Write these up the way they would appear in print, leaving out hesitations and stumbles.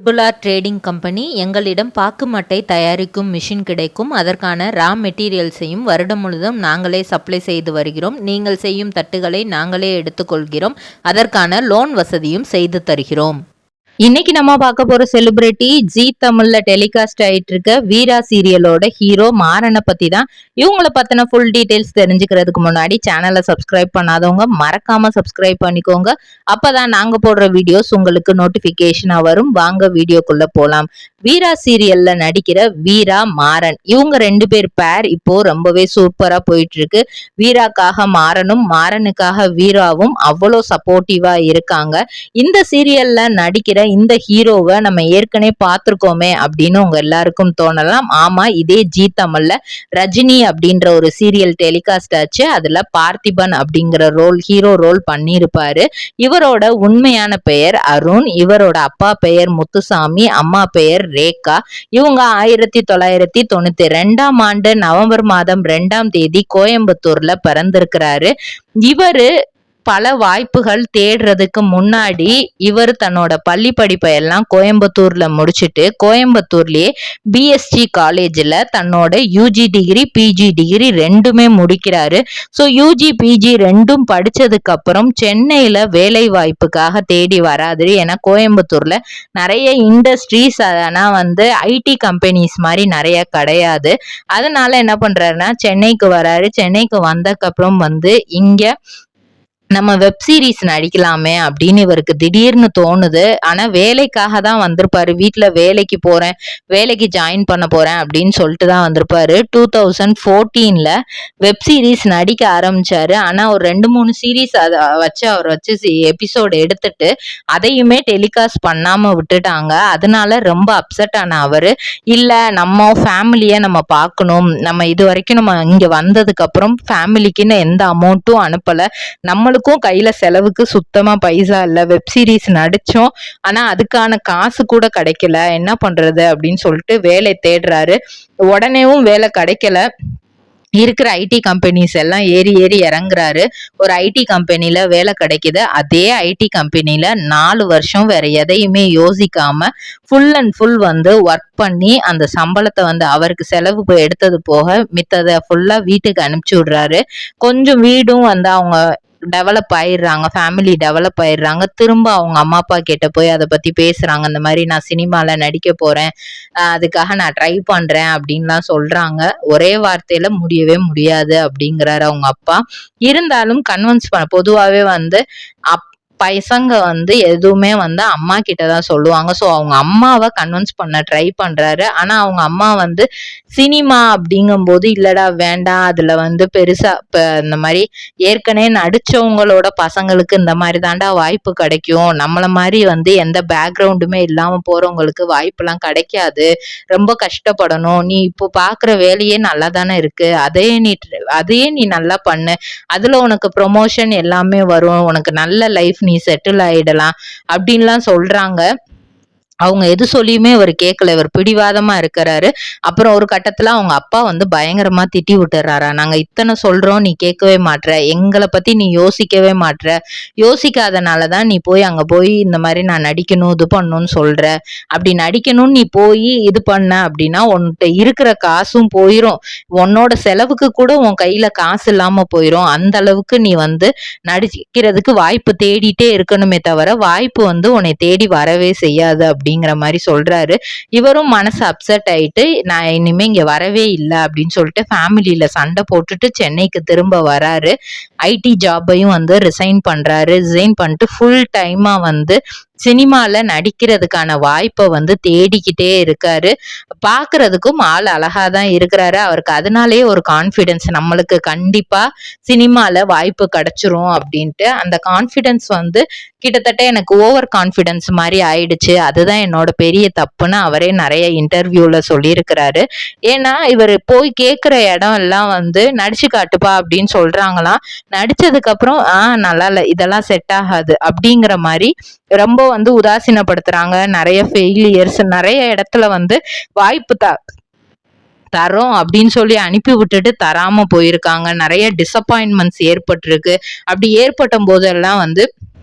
Triple R trading company எங்களிடம் பாக்கு மட்டை தயாரிக்கும் மிஷின் கிடைக்கும். அதற்கான ரா மெட்டீரியல்ஸையும் வருடம் முழுதும் நாங்களே சப்ளை செய்து வருகிறோம். நீங்கள் செய்யும் தட்டுகளை நாங்களே எடுத்துக்கொள்கிறோம். அதற்கான லோன் வசதியும் செய்து தருகிறோம். இன்னைக்கு நம்ம பார்க்க போற செலிபிரிட்டி ஜி தமிழ்ல டெலிகாஸ்ட் ஆயிட்டு இருக்க வீரா சீரியலோட ஹீரோ மாறனை பத்தி தான். இவங்களை பத்தின ஃபுல் டீடைல்ஸ் தெரிஞ்சுக்கிறதுக்கு முன்னாடி சேனலை சப்ஸ்கிரைப் பண்ணாதவங்க மறக்காம சப்ஸ்கிரைப் பண்ணிக்கோங்க. அப்பதான் நாங்க போடுற வீடியோஸ் உங்களுக்கு நோட்டிபிகேஷனா வரும். வாங்க வீடியோக்குள்ள போலாம். வீரா சீரியல்ல நடிக்கிற வீரா மாறன் இவங்க ரெண்டு பேர் பேர் இப்போ ரொம்பவே சூப்பரா போயிட்டு இருக்கு. வீராக்காக மாறனும் மாறனுக்காக வீராவும் அவ்வளோ சப்போர்ட்டிவா இருக்காங்க. இந்த சீரியல்ல நடிக்கிற இந்த ஹீரோவை நம்ம ஏற்கனவே பார்த்திருக்கோமே அப்படின்னு உங்க எல்லாருக்கும் தோணலாம். ஆமா, இதே ஜி தமிழ்ல ரஜினி அப்படின்ற ஒரு சீரியல் டெலிகாஸ்ட் ஆச்சு. அதுல பார்த்திபன் அப்படிங்கிற ஹீரோ ரோல் பண்ணியிருப்பாரு. இவரோட உண்மையான பெயர் அருண். இவரோட அப்பா பெயர் முத்துசாமி, அம்மா பெயர் ரேகா. இவங்க 1992ஆம் ஆண்டு நவம்பர் மாதம் 2ஆம் தேதி கோயம்புத்தூர்ல பிறந்திருக்கிறாரு. இவரு பல வாய்ப்புகள் தேடுறதுக்கு முன்னாடி இவர் தன்னோட பள்ளி படிப்பை எல்லாம் கோயம்புத்தூர்ல முடிச்சுட்டு கோயம்புத்தூர்லயே பிஎஸ்ஜி காலேஜ்ல தன்னோட யூஜி டிகிரி பிஜி டிகிரி ரெண்டுமே முடிக்கிறாரு. ஸோ யூஜி பிஜி ரெண்டும் படிச்சதுக்கு அப்புறம் சென்னையில வேலை வாய்ப்புக்காக தேடி வராது. ஏன்னா கோயம்புத்தூர்ல நிறைய இண்டஸ்ட்ரீஸ் ஆனா ஐடி கம்பெனிஸ் மாதிரி நிறைய கிடையாது. அதனால என்ன பண்றாருன்னா சென்னைக்கு வராரு. சென்னைக்கு வந்ததுக்கு அப்புறம் இங்க நம்ம வெப் சீரிஸ் நடிக்கலாமே அப்படின்னு இவருக்கு திடீர்னு தோணுது. ஆனா வேலைக்காக தான் வந்திருப்பாரு. வீட்டுல வேலைக்கு போறேன், வேலைக்கு ஜாயின் பண்ண போறேன் அப்படின்னு சொல்லிட்டு தான் வந்திருப்பாரு. 2014ல வெப் சீரிஸ் நடிக்க ஆரம்பிச்சாரு. ஆனா ஒரு 2-3 சீரீஸ் அவர் வச்சு எபிசோடு எடுத்துட்டு அதையுமே டெலிகாஸ்ட் பண்ணாம விட்டுட்டாங்க. அதனால ரொம்ப அப்செட் ஆன அவரு, இல்ல நம்ம ஃபேமிலிய நம்ம பார்க்கணும், நம்ம இது வரைக்கும் நம்ம இங்க வந்ததுக்கு அப்புறம் ஃபேமிலிக்குன்னு எந்த அமௌண்ட்டும் அனுப்பல, நம்மளுக்கும் கையில செலவுக்கு சுத்தமா பைசா இல்ல, வெப் சீரிஸ் நடிச்சோம் ஆனா அதுக்கான காசு கூட கிடைக்கல, என்ன பண்றது அப்படின்னு சொல்லிட்டு வேலை தேடுறாரு. உடனேவும் வேலை கிடைக்கல. இருக்கிற ஐடி கம்பெனிஸ் எல்லாம் ஏறி இறங்குறாரு. ஒரு ஐடி கம்பெனில வேலை கிடைக்குது. அதே ஐடி கம்பெனில 4 வருஷம் வேற எதையுமே யோசிக்காம ஃபுல் அண்ட் ஃபுல் ஒர்க் பண்ணி அந்த சம்பளத்தை அவருக்கு செலவு எடுத்தது போக மித்ததை ஃபுல்லா வீட்டுக்கு அனுப்பிச்சு விடுறாரு. கொஞ்சம் வீடும் அவங்க டெவலப் ஆயிடுறாங்க, ஃபேமிலி டெவலப் ஆயிடுறாங்க. திரும்ப அவங்க அம்மா அப்பா கிட்ட போய் அதை பத்தி பேசுறாங்க. இந்த மாதிரி நான் சினிமால நடிக்க போறேன், அதுக்காக நான் ட்ரை பண்றேன் அப்படின்லாம் சொல்றாங்க. ஒரே வார்த்தையில முடியவே முடியாது அப்படிங்கிறாரு அவங்க அப்பா. இருந்தாலும் கன்வின்ஸ் பண்ண பொதுவாவே பசங்க எதுவுமே அம்மா கிட்டதான் சொல்லுவாங்க. ஸோ அவங்க அம்மாவை கன்வின்ஸ் பண்ண ட்ரை பண்றாரு. ஆனா அவங்க அம்மா சினிமா அப்படிங்கும் போது இல்லடா வேண்டாம், அதுல பெருசா இந்த மாதிரி ஏற்கனவே நடிச்சவங்களோட பசங்களுக்கு இந்த மாதிரி தாண்டா வாய்ப்பு கிடைக்கும், நம்மள மாதிரி எந்த பேக்ரவுண்டுமே இல்லாம போறவங்களுக்கு வாய்ப்பு எல்லாம் கிடைக்காது, ரொம்ப கஷ்டப்படணும், நீ இப்போ பாக்குற வேலையே நல்லா தானே இருக்கு, அதையே நீ நல்லா பண்ணு, அதுல உனக்கு ப்ரொமோஷன் எல்லாமே வரும், உனக்கு நல்ல லைஃப், நீ செட்டில் ஆயிடலாம் அப்படின்லாம் சொல்றாங்க. அவங்க எது சொல்லியுமே இவர் கேட்கல. இவர் பிடிவாதமா இருக்கிறாரு. அப்புறம் ஒரு கட்டத்துல அவங்க அப்பா பயங்கரமா திட்டி விட்டுறாரா, நாங்க இத்தனை சொல்றோம் நீ கேட்கவே மாட்ற, எங்களை பத்தி நீ யோசிக்கவே மாட்ற, யோசிக்காதனாலதான் நீ அங்க போய் இந்த மாதிரி நான் நடிக்கணும் இது பண்ணணும்னு சொல்ற, அப்படி நடிக்கணும்னு நீ போய் இது பண்ண அப்படின்னா உன்கிட்ட இருக்கிற காசும் போயிரும், உன்னோட செலவுக்கு கூட உன் கையில காசு இல்லாம போயிரும், அந்த அளவுக்கு நீ நடிக்கிறதுக்கு வாய்ப்பு தேடிட்டே இருக்கணுமே தவிர வாய்ப்பு உன்னை தேடி வரவே செய்யாது அப்படிங்கிற மாதிரி சொல்றாரு. இவரும் மனசு அப்செட் ஆயிட்டு நான் இனிமே இங்க வரவே இல்லை அப்படின்னு சொல்லிட்டு ஃபேமிலியில சண்டை போட்டுட்டு சென்னைக்கு திரும்ப வராரு. ஐடி ஜாபையும் ரிசைன் பண்றாரு. ரிசைன் பண்ணிட்டு ஃபுல் டைமா சினிமால நடிக்கிறதுக்கான வாய்ப்பை தேடிக்கிட்டே இருக்காரு. பாக்குறதுக்கும் ஆள் அழகாதான் இருக்கிறாரு. அவருக்கு அதனாலேயே ஒரு கான்பிடன்ஸ், நம்மளுக்கு கண்டிப்பா சினிமால வாய்ப்பு கிடைச்சிரும் அப்படின்ட்டு அந்த கான்பிடன்ஸ் கிட்டத்தட்ட எனக்கு ஓவர் கான்பிடன்ஸ் மாதிரி ஆயிடுச்சு, அதுதான் என்னோட பெரிய தப்புன்னு அவரே நிறைய இன்டர்வியூல சொல்லியிருக்கிறாரு. ஏன்னா இவர் போய் கேட்கிற இடம் எல்லாம் நடிச்சு காட்டுப்பா அப்படின்னு சொல்றாங்களாம். நடிச்சதுக்கு அப்புறம் நல்லா இல்ல, இதெல்லாம் செட் ஆகாது அப்படிங்கிற மாதிரி ரொம்ப உதாசீனப்படுத்துறாங்க. நிறைய ஃபெயிலியர்ஸ், நிறைய இடத்துல வாய்ப்பு தரோம் அப்படின்னு சொல்லி அனுப்பி விட்டுட்டு தராம போயிருக்காங்க. நிறைய டிசப்பாயின்மெண்ட்ஸ் ஏற்பட்டிருக்கு. அப்படி ஏற்பட்ட போதெல்லாம்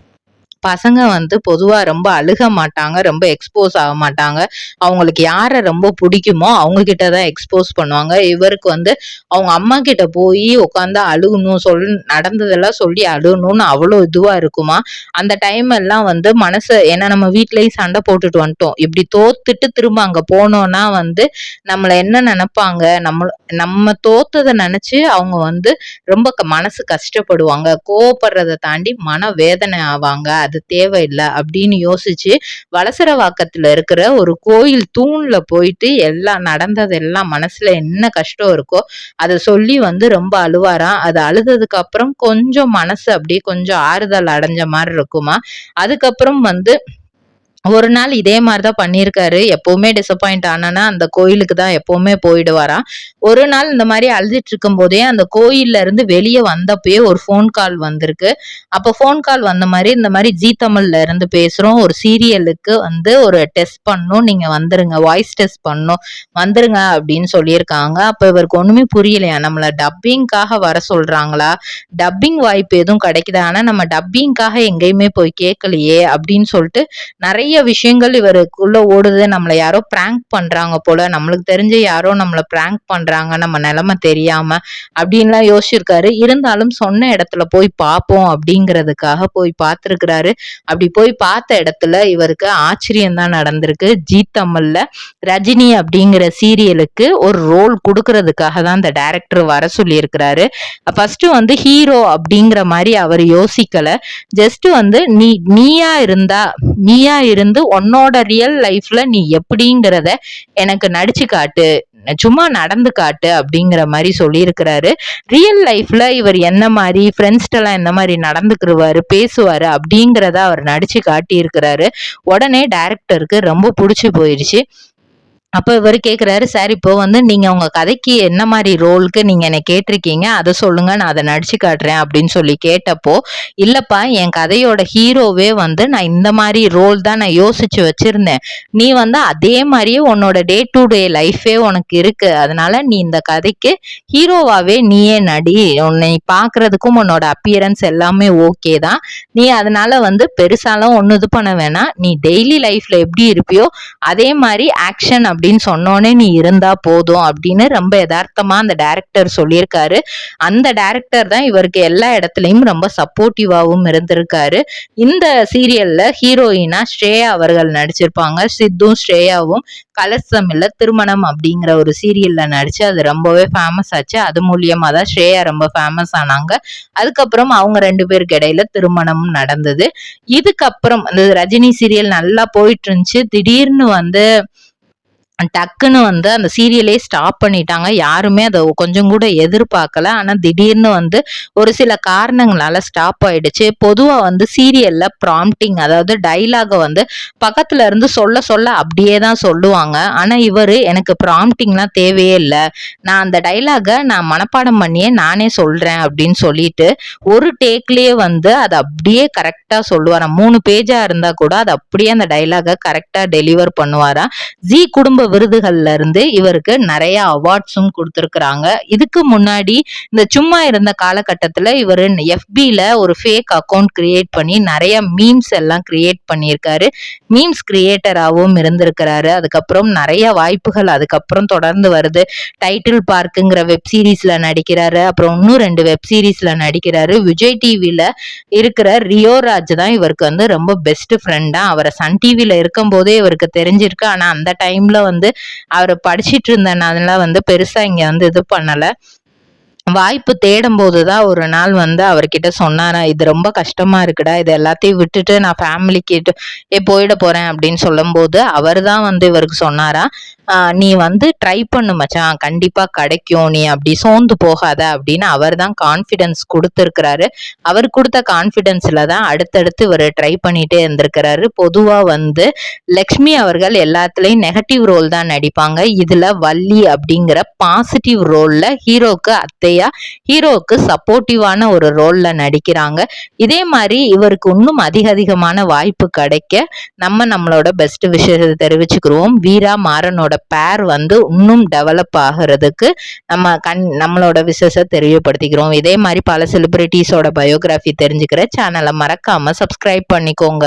பசங்க வந்து பொதுவா ரொம்ப அழுக மாட்டாங்க, ரொம்ப எக்ஸ்போஸ் ஆக மாட்டாங்க. அவங்களுக்கு யார ரொம்ப பிடிக்குமோ அவங்க கிட்ட தான் எக்ஸ்போஸ் பண்ணுவாங்க. இவருக்கு வந்து அவங்க அம்மா கிட்ட போய் உட்காந்து அழுகணும், நடந்ததெல்லாம் சொல்லி அழுகணும்னு அவ்வளோ இதுவா இருக்குமா. அந்த டைம் எல்லாம் வந்து மனசு, ஏன்னா நம்ம வீட்லயும் சண்டை போட்டுட்டு வந்துட்டோம். இப்படி தோத்துட்டு திரும்ப அங்க போனோம்னா வந்து நம்மள என்ன நினைப்பாங்க, நம்ம தோத்ததை நினைச்சு அவங்க வந்து ரொம்ப மனசு கஷ்டப்படுவாங்க, கோவப்படுறதை தாண்டி மன வேதனை ஆவாங்க. அது தேவையில்லை அப்படின்னு யோசிச்சு வலசரவாக்கத்துல இருக்கிற ஒரு கோயில் தூண்ல போயிட்டு எல்லாம் நடந்ததெல்லாம் மனசுல என்ன கஷ்டம் இருக்கோ அத சொல்லி வந்து ரொம்ப அழுவாராம். அது அழுததுக்கு அப்புறம் கொஞ்சம் மனசு அப்படியே கொஞ்சம் ஆறுதல் அடைஞ்ச மாதிரி இருக்குமா. அதுக்கப்புறம் வந்து ஒரு நாள் இதே மாதிரிதான் பண்ணியிருக்காரு. எப்பவுமே டிசப்பாயிண்ட் ஆனா அந்த கோயிலுக்கு தான் எப்பவுமே போயிடுவாராம். ஒரு நாள் இந்த மாதிரி அழுதுட்டு இருக்கும் போதே அந்த கோயில்ல இருந்து வெளியே வந்தப்பயே ஒரு போன் கால் வந்திருக்கு. அப்ப போன் கால் வந்த மாதிரி, இந்த மாதிரி ஜீ தமிழ்ல இருந்து பேசுறோம், ஒரு சீரியலுக்கு வந்து ஒரு டெஸ்ட் பண்ணும், நீங்க வந்துருங்க, வாய்ஸ் டெஸ்ட் பண்ணும், வந்துருங்க அப்படின்னு சொல்லியிருக்காங்க. அப்ப இவருக்கு ஒண்ணுமே புரியலையா, நம்மள டப்பிங்காக வர சொல்றாங்களா, டப்பிங் வாய்ப்பு எதுவும் கிடைக்குதா, ஆனா நம்ம டப்பிங்காக எங்கேயுமே போய் கேட்கலையே அப்படின்னு சொல்லிட்டு நிறைய விஷயங்கள் இவருக்குள்ள ஓடுது. நம்மள யாரோ பிராங்க் பண்றாங்க போல, நம்மளுக்கு தெரிஞ்ச யாரோ நம்மள பிராங்க் பண்றாங்க நம்ம நிலைமை தெரியாம அப்படின்லாம் யோசிச்சிருக்காரு. இருந்தாலும் சொன்ன இடத்துல போய் பார்ப்போம் அப்படிங்கிறதுக்காக போய் பார்த்திருக்கிறாரு. அப்படி போய் பார்த்த இடத்துல இவருக்கு ஆச்சரியம் தான் நடந்திருக்கு. ஜீ தமிழ்ல ரஜினி அப்படிங்கிற சீரியலுக்கு ஒரு ரோல் கொடுக்கறதுக்காக தான் அந்த டைரக்டர் வர சொல்லி இருக்கிறாரு. ஃபர்ஸ்ட் வந்து ஹீரோ அப்படிங்கிற மாதிரி அவர் யோசிக்கல. ஜஸ்ட் வந்து நீயா இருந்து உன்னோட ரியல் லைஃப்ல நீ எப்படிங்கிறத எனக்கு நடிச்சு காட்டு, சும்மா நடந்து காட்டு அப்படிங்கிற மாதிரி சொல்லியிருக்கிறாரு. ரியல் லைஃப்ல இவர் என்ன மாதிரி ஃப்ரெண்ட்ஸ்ட எல்லாம் என்ன மாதிரி நடந்துக்குருவாரு, பேசுவாரு அப்படிங்கிறத அவர் நடிச்சு காட்டி இருக்கிறாரு. உடனே டைரக்டருக்கு ரொம்ப பிடிச்சு போயிருச்சு. அப்ப இவரு கேக்குறாரு, சார் இப்போ வந்து நீங்க உங்க கதைக்கு என்ன மாதிரி ரோலுக்கு நீங்க என்னை கேட்டிருக்கீங்க, அதை சொல்லுங்க, நான் அதை நடிச்சு காட்டுறேன் அப்படின்னு சொல்லி கேட்டப்போ, இல்லப்பா என் கதையோட ஹீரோவே வந்து நான் இந்த மாதிரி ரோல் தான் நான் யோசிச்சு வச்சிருந்தேன், நீ வந்து அதே மாதிரியே உன்னோட டே டு டே லைஃபே உனக்கு இருக்கு, அதனால நீ இந்த கதைக்கு ஹீரோவாவே நீயே நடி, உன்னை பாக்குறதுக்கும் உன்னோட அப்பியரன்ஸ் எல்லாமே ஓகே தான், நீ அதனால வந்து பெருசாலும் ஒண்ணு இது பண்ண வேணாம், நீ டெய்லி லைஃப்ல எப்படி இருப்பியோ அதே மாதிரி ஆக்ஷன் அப்படின்னு சொன்னோன்னே நீ இருந்தா போதும் அப்படின்னு ரொம்ப யதார்த்தமா அந்த டைரக்டர் சொல்லியிருக்காரு. அந்த டைரக்டர் தான் இவருக்கு எல்லா இடத்துலயும் ரொம்ப சப்போர்ட்டிவாவும் இருந்திருக்காரு. இந்த சீரியல்ல ஹீரோயினா ஸ்ரேயா அவர்கள் நடிச்சிருப்பாங்க. சித்தும் ஸ்ரேயாவும் கலசம் இல்ல திருமணம் அப்படிங்கிற ஒரு சீரியல்ல நடிச்சு அது ரொம்பவே ஃபேமஸ் ஆச்சு. அது மூலியமா தான் ஸ்ரேயா ரொம்ப ஃபேமஸ் ஆனாங்க. அதுக்கப்புறம் அவங்க 2 பேருக்கு இடையில திருமணம் நடந்தது. இதுக்கப்புறம் அந்த ரஜினி சீரியல் நல்லா போயிட்டு இருந்துச்சு. திடீர்னு வந்து டக்குன்னு வந்து அந்த சீரியலே ஸ்டாப் பண்ணிட்டாங்க. யாருமே அதை கொஞ்சம் கூட எதிர்பார்க்கல. ஆனா திடீர்னு வந்து ஒரு சில காரணங்களால ஸ்டாப் ஆயிடுச்சு. பொதுவா வந்து சீரியல்ல ப்ராம்ப்டிங், அதாவது டைலாக வந்து பக்கத்துல இருந்து சொல்ல சொல்ல அப்படியே தான் சொல்லுவாங்க. ஆனா இவரு எனக்கு ப்ராம்ப்டிங்லாம் தேவையே இல்லை, நான் அந்த டைலாக நான் மனப்பாடம் பண்ணியே நானே சொல்றேன் அப்படின்னு சொல்லிட்டு ஒரு டேக்லயே வந்து அதை அப்படியே கரெக்டா சொல்லுவாராம். 3 பேஜா இருந்தா கூட அது அப்படியே அந்த டைலாக கரெக்டா டெலிவர் பண்ணுவாராம். ஜி குடும்ப விருதுகள்ல இருந்து இவருக்கு நிறைய அவார்ட்ஸும் கொடுத்திருக்கிறாங்க. இதுக்கு முன்னாடி இந்த சும்மா இருந்த காலகட்டத்துல இவரு FBல ஒரு ஃபேக் அக்கௌண்ட் கிரியேட் பண்ணி நிறைய மீம்ஸ் எல்லாம் கிரியேட் பண்ணியிருக்காரு. மீம்ஸ் கிரியேட்டராகவும் இருந்திருக்கிறாரு. அதுக்கப்புறம் நிறைய வாய்ப்புகள் அதுக்கப்புறம் தொடர்ந்து வருது. டைட்டில் பார்க்குங்கிற வெப் சீரிஸ்ல நடிக்கிறாரு. அப்புறம் இன்னும் 2 வெப் சீரிஸ்ல நடிக்கிறாரு. விஜய் டிவில இருக்கிற ரியோராஜ் தான் இவருக்கு வந்து ரொம்ப பெஸ்ட் ஃப்ரெண்டா. அவரை சன் டிவில இருக்கும் போதே இவருக்கு தெரிஞ்சிருக்கு. ஆனா அந்த டைம்ல வந்து அவரை படிச்சிட்டு இருந்தனால வந்து பெருசா இங்க வந்து இது பண்ணல. வாய்ப்பு தேடும் போதுதான் ஒரு நாள் வந்து அவர்கிட்ட சொன்னாரா, இது ரொம்ப கஷ்டமா இருக்குடா, இது எல்லாத்தையும் விட்டுட்டு நான் ஃபேமிலி கேட்டு போயிட போறேன் அப்படின்னு சொல்லும் போது அவர் தான் வந்து இவருக்கு சொன்னாரா, நீ வந்து ட்ரை பண்ணு மச்சான், கண்டிப்பா கிடைக்கும், நீ அப்படி சோர்ந்து போகாத அப்படின்னு அவர் தான் கான்ஃபிடன்ஸ் கொடுத்துருக்கிறாரு. அவர் கொடுத்த கான்ஃபிடன்ஸ்ல தான் அடுத்தடுத்து இவர் ட்ரை பண்ணிட்டே இருந்திருக்கிறாரு. பொதுவா வந்து லக்ஷ்மி அவர்கள் எல்லாத்துலயும் நெகட்டிவ் ரோல் தான் நடிப்பாங்க. இதுல வள்ளி அப்படிங்கிற பாசிட்டிவ் ரோல்ல ஹீரோக்கு அத்தையா, ஹீரோக்கு சப்போர்ட்டிவான ஒரு ரோல்ல நடிக்கிறாங்க. இதே மாதிரி இவருக்கு இன்னும் அதிகமான வாய்ப்பு கிடைக்க நம்மளோட பெஸ்ட் விஷயத்தை தெரிவிச்சுக்கிறோம். வீரா மாறனோட பேர் வந்து இன்னும் டெவலப் ஆகிறதுக்கு நம்மளோட விஷஸை தெரியப்படுத்திக்கிறோம். இதே மாதிரி பல செலிபிரிட்டிஸோட பயோகிராஃபி தெரிஞ்சுக்கிற சேனலை மறக்காம சப்ஸ்கிரைப் பண்ணிக்கோங்க.